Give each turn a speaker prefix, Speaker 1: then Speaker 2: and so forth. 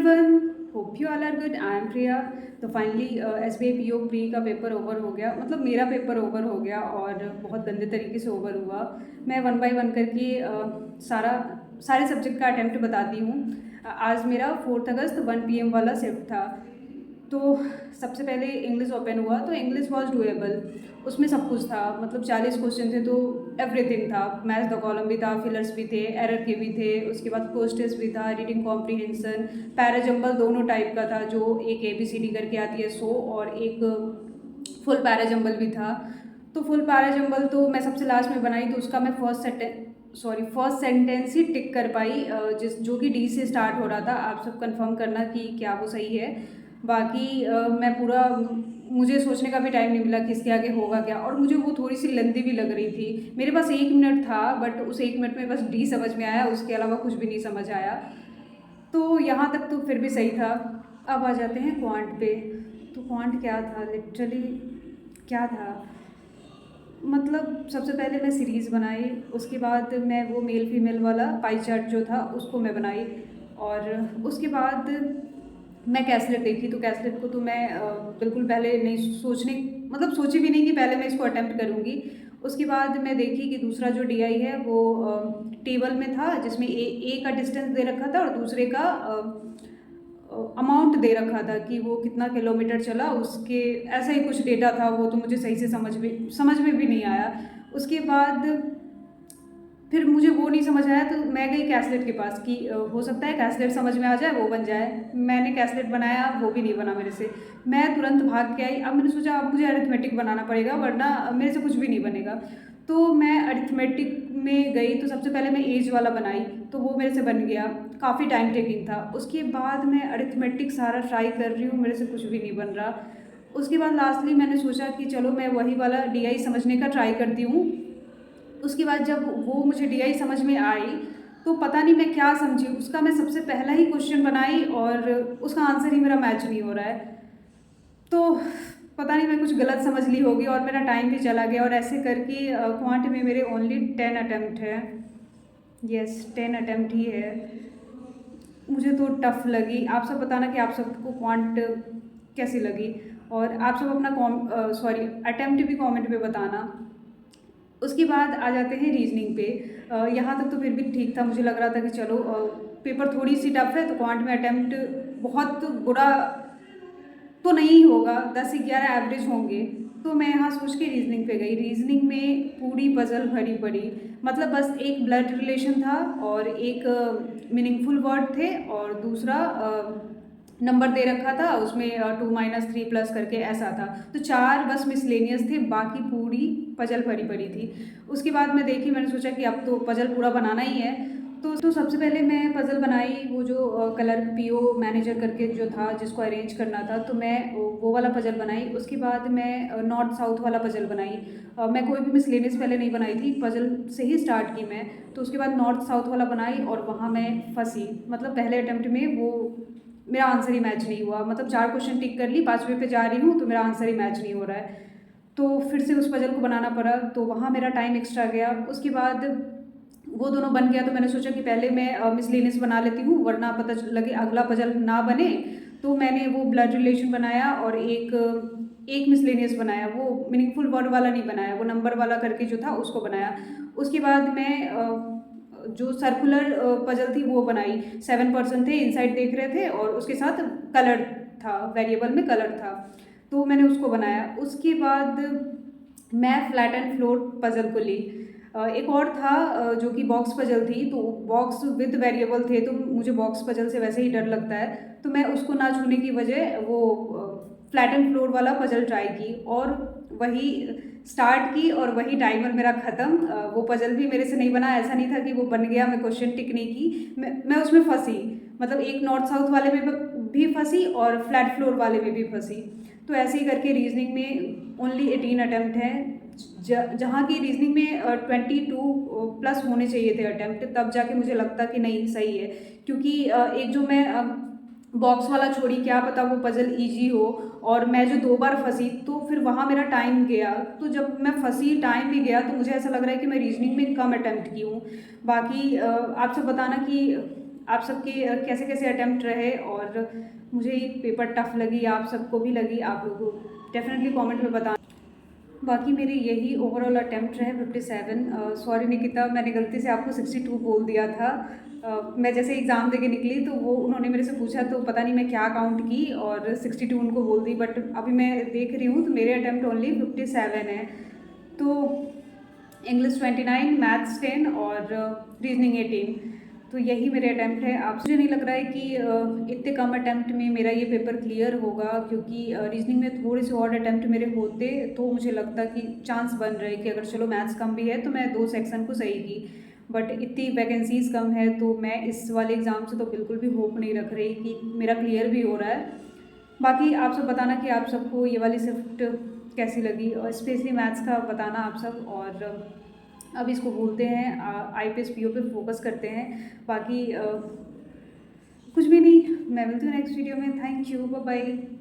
Speaker 1: everyone, hope you all are good. I am Priya. तो finally SBI PO pre का paper over हो गया, मतलब मेरा पेपर ओवर हो गया और बहुत गंदे तरीके से ओवर हुआ। मैं वन बाय वन करके सारे सब्जेक्ट का अटैम्प्ट बताती हूँ। आज मेरा 4 अगस्त 1 PM वाला शिफ्ट था। तो सबसे पहले इंग्लिश ओपन हुआ, तो इंग्लिश वॉज डूएबल। उसमें सब कुछ था, मतलब 40 क्वेश्चन थे, तो एवरीथिंग था। मैच द कॉलम भी था, फिलर्स भी थे, एरर के भी थे, उसके बाद क्लोज टेस्ट भी था, रीडिंग कॉम्प्रीहेंशन, पैराजम्बल दोनों टाइप का था, जो एक ABCD करके आती है 100 और एक फुल पैराजम्बल भी था। तो फुल पैराजम्बल तो मैं सबसे लास्ट में बनाई, तो उसका मैं फर्स्ट सेंटेंस ही टिक कर पाई, जो कि D से स्टार्ट हो रहा था। आप सब कंफर्म करना कि क्या वो सही है। बाकी मुझे सोचने का भी टाइम नहीं मिला कि इसके आगे होगा क्या, और मुझे वो थोड़ी सी लेंथी भी लग रही थी। मेरे पास 1 मिनट था, बट उस 1 मिनट में बस D समझ में आया, उसके अलावा कुछ भी नहीं समझ आया। तो यहाँ तक तो फिर भी सही था। अब आ जाते हैं क्वांट पे। तो क्वांट क्या था, लिटरली क्या था, मतलब सबसे पहले मैं सीरीज़ बनाई, उसके बाद मैं वो मेल फीमेल वाला पाई चार्ट जो था उसको मैं बनाई, और उसके बाद मैं कैसलेट देखी। तो कैसलेट को तो मैं बिल्कुल पहले नहीं सोची भी नहीं कि पहले मैं इसको अटेम्प्ट करूँगी। उसके बाद मैं देखी कि दूसरा जो DI है वो टेबल में था, जिसमें ए का डिस्टेंस दे रखा था और दूसरे का अमाउंट दे रखा था कि वो कितना किलोमीटर चला, उसके ऐसा ही कुछ डेटा था। वो तो मुझे सही से समझ में भी नहीं आया। उसके बाद फिर मुझे वो नहीं समझ आया, तो मैं गई कैसलेट के पास कि हो सकता है कैसलेट समझ में आ जाए, वो बन जाए। मैंने कैसलेट बनाया, वो भी नहीं बना मेरे से। मैं तुरंत भाग के आई। अब मैंने सोचा अब मुझे अरिथमेटिक बनाना पड़ेगा, वरना मेरे से कुछ भी नहीं बनेगा। तो मैं अरिथमेटिक में गई, तो सबसे पहले मैं एज वाला बनाई, तो वो मेरे से बन गया। काफ़ी टाइम टेकिंग था। उसके बाद मैं अरिथमेटिक सारा ट्राई कर रही हूँ, मेरे से कुछ भी नहीं बन रहा। उसके बाद लास्टली मैंने सोचा कि चलो मैं वही वाला DI समझने का ट्राई करती हूँ। उसके बाद जब वो मुझे DI समझ में आई, तो पता नहीं मैं क्या समझी, उसका मैं सबसे पहला ही क्वेश्चन बनाई और उसका आंसर ही मेरा मैच नहीं हो रहा है। तो पता नहीं मैं कुछ गलत समझ ली होगी और मेरा टाइम भी चला गया, और ऐसे करके क्वांट में मेरे ओनली 10 अटैम्प्ट है। यस, 10 अटैम्प्ट ही है। मुझे तो टफ़ लगी। आप सब बताना कि आप सबको क्वांट कैसी लगी, और आप सब अपना अटेम्प्ट भी कमेंट में बताना। उसके बाद आ जाते हैं रीजनिंग पे। यहाँ तक तो फिर भी ठीक था, मुझे लग रहा था कि चलो पेपर थोड़ी सी टफ है, तो क्वांट में अटेम्प्ट बहुत बुरा तो नहीं होगा, 10-11 एवरेज होंगे। तो मैं यहाँ सोच के रीजनिंग पे गई। रीजनिंग में पूरी पजल भरी पड़ी, मतलब बस एक ब्लड रिलेशन था और एक मीनिंगफुल वर्ड थे, और दूसरा नंबर दे रखा था, उसमें 2 - 3 प्लस करके ऐसा था। तो 4 बस मिसलेनियस थे, बाकी पूरी पजल भरी पड़ी थी। उसके बाद मैं देखी, मैंने सोचा कि अब तो पजल पूरा बनाना ही है। तो सबसे पहले मैं पज़ल बनाई, वो जो कलर PO मैनेजर करके जो था, जिसको अरेंज करना था, तो मैं वो वाला पज़ल बनाई। उसके बाद मैं नॉर्थ साउथ वाला पज़ल बनाई। मैं कोई भी मिसलेनियस पहले नहीं बनाई थी, पज़ल से ही स्टार्ट की मैं। तो उसके बाद नॉर्थ साउथ वाला बनाई, और वहाँ मैं फंसी। मतलब पहले अटैम्प्ट में वो मेरा आंसर ही मैच नहीं हुआ। मतलब 4 क्वेश्चन टिक कर ली, 5वें पे जा रही हूँ, तो मेरा आंसर ही मैच नहीं हो रहा है। तो फिर से उस पज़ल को बनाना पड़ा, तो वहाँ मेरा टाइम एक्स्ट्रा गया। उसके बाद वो दोनों बन गया, तो मैंने सोचा कि पहले मैं मिसलेनियस बना लेती हूँ, वरना पता लगे अगला पजल ना बने। तो मैंने वो ब्लड रिलेशन बनाया, और एक मिसलेनियस बनाया। वो मीनिंगफुल वर्ड वाला नहीं बनाया, वो नंबर वाला करके जो था उसको बनाया। उसके बाद मैं जो सर्कुलर पजल थी वो बनाई। 7 पर्सन थे, इनसाइड देख रहे थे, और उसके साथ कलर था, वेरिएबल में कलर था, तो मैंने उसको बनाया। उसके बाद मैं फ्लैट एंड फ्लोर पजल को ली। एक और था जो कि बॉक्स पजल थी, तो बॉक्स विद वेरिएबल थे, तो मुझे बॉक्स पजल से वैसे ही डर लगता है, तो मैं उसको ना छूने की वजह वो फ्लैट एंड फ्लोर वाला पजल ट्राई की, और वही स्टार्ट की, और वही टाइमर मेरा ख़त्म। वो पजल भी मेरे से नहीं बना, ऐसा नहीं था कि वो बन गया, मैं क्वेश्चन टिक नहीं की, मैं उसमें फंसी। मतलब एक नॉर्थ साउथ वाले में भी फंसी और फ्लैट फ्लोर वाले में भी फंसी। तो ऐसे ही करके रीजनिंग में ओनली 18 अटैम्प्ट हैं, जहाँ की रीजनिंग में 22+ होने चाहिए थे अटैम्प्ट, तब जाके मुझे लगता कि नहीं सही है। क्योंकि एक जो मैं बॉक्स वाला छोड़ी, क्या पता वो पजल ईजी हो, और मैं जो 2 बार फंसी, तो फिर वहाँ मेरा टाइम गया। तो जब मैं फंसी, टाइम भी गया, तो मुझे ऐसा लग रहा है कि मैं रीजनिंग में कम अटैम्प्ट की हूँ। बाकी आप सब बताना कि आप सबके कैसे कैसे अटैम्प्ट रहे और मुझे ये पेपर टफ़ लगी, आप सबको भी लगी, आप लोगों को डेफिनेटली कमेंट में बताना। बाकी मेरी यही ओवरऑल अटेम्प्ट रहे 57। सॉरी निकिता, मैंने गलती से आपको 62 बोल दिया था। मैं जैसे एग्ज़ाम देके निकली तो वो उन्होंने मेरे से पूछा तो पता नहीं मैं क्या काउंट की और 62 उनको बोल दी, बट अभी मैं देख रही हूँ तो मेरे अटेम्प्ट ओनली 57 है। तो इंग्लिश 29, मैथ्स 10 और रीजनिंग 18। तो यही मेरे अटैम्प्ट है। आप मुझे नहीं लग रहा है कि इतने कम अटैम्प्ट में मेरा ये पेपर क्लियर होगा, क्योंकि रीजनिंग में थोड़े से और अटैम्प्ट मेरे होते तो मुझे लगता कि चांस बन रहे कि अगर चलो मैथ्स कम भी है तो मैं 2 सेक्शन को सही की। बट इतनी वैकेंसीज़ कम है तो मैं इस वाले एग्ज़ाम से तो बिल्कुल भी होप नहीं रख रही कि मेरा क्लियर भी हो रहा है। बाकी आप सब बताना कि आप सबको ये वाली शिफ्ट कैसी लगी, और स्पेशली मैथ्स का बताना आप सब। और अब इसको भूलते हैं, आईपीएस पीओ पे फोकस करते हैं। बाकी कुछ भी नहीं, मैं मिलती हूँ नेक्स्ट वीडियो में। Thank you, bye bye.